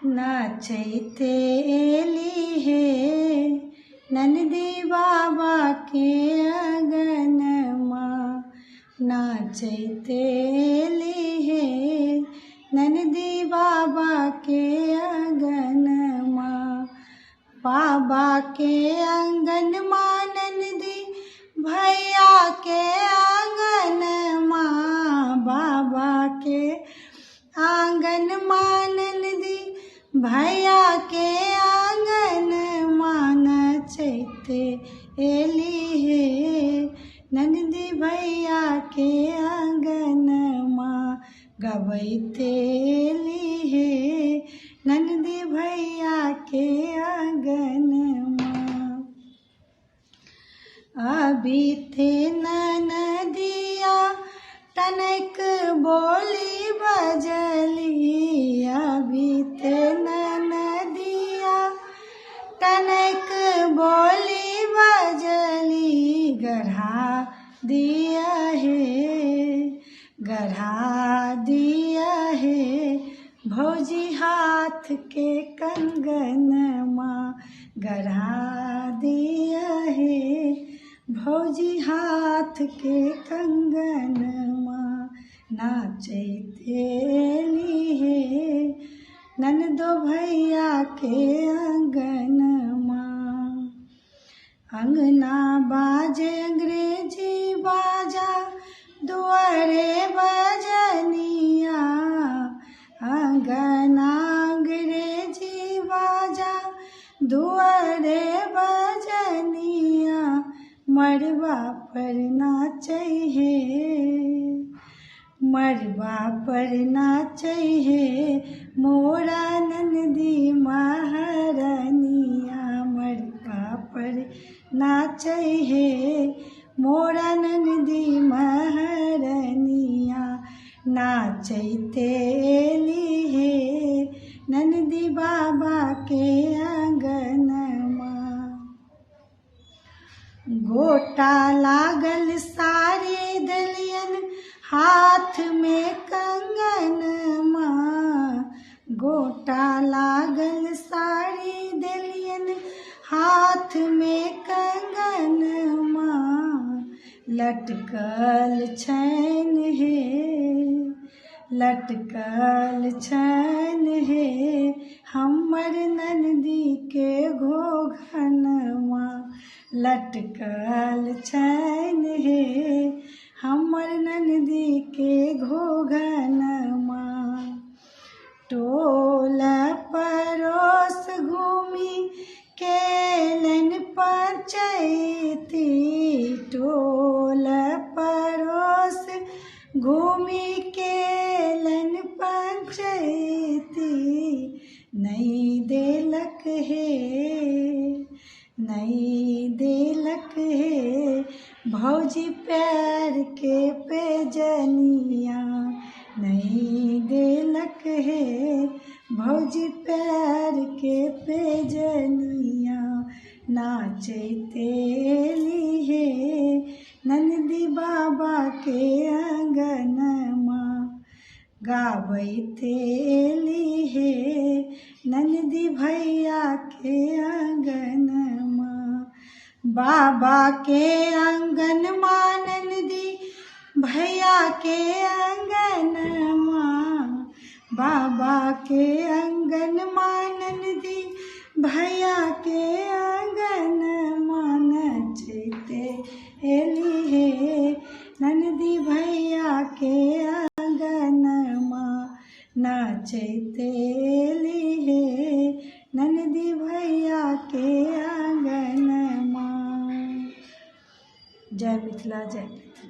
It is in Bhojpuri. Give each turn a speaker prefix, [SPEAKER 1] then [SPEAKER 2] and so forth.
[SPEAKER 1] नाचैते एली हे नंदी बाबा के अगनमा। नाचैते एली हे नंदी बाबा के अगनमा। बाबा के आंगनमा नंदी भैया के आंगनमा। बाबा के आंगनमा नंदी भैया के आंगनमा। नचैते एली हे नंदी भैया के आंगनमा। गवैते एली हे नंदी भैया के आंगनमा। अभी थे ननदिया टनक बोली बजली। अभी थे ननदिया टनक बोली बजली। गढ़ा दिया है, गढ़ा दिया है भौजी हाथ के कंगनमा। गढ़ा दिया है भौजी हाथ के कंगनमा। नाचैते एली हे ननदो भैया के अंगनमा। अंगना बाजे अंग्रेजी बाजा दुआरे बजनिया। अंगना अंग्रेजी बाजा दुआरे बजनिया। मड़वा पर नाचै हे, मड़वा पर नाचै हे मोरा नंदी महारानिया। मड़वा पर नाचै हे मोरा नंदी महारानिया। नाचैते एली हे नंदी बाबा के आंगनमा। गोटा लागल सारी दलियन हाथ में कंगनमा। गोटा लागल सारी दलियन हाथ में कंगनमा। लटकल छैन हे, लटकल छैन हे हमर नंदी के घोघनमा। लटकल छैन हे हमर नंदी के घोघनमा। टोल परोस घूमी केलन पंचैती। टोल परोस घूमी केलन पंचैती। नहीं देलक हे, नहीं देलक हे भौजी प्यार के पेजनिया। नहीं देलक हे भौजी प्यार के पेजनिया। नाचैते एली हे नंदी बाबा के आंगनमा। गावैते एली हे नंदी भैया के आंगनमा। बाबा के आंगनमा नंदी भैया के आंगनमा। बाबा के आंगनमा नंदी भैया के आंगनमा। नचैते एली हे नंदी भैया के आंगनमा। नाचैते एली हे नंदी भैया के आंगनमा। जय मिथिला जय मिथिला।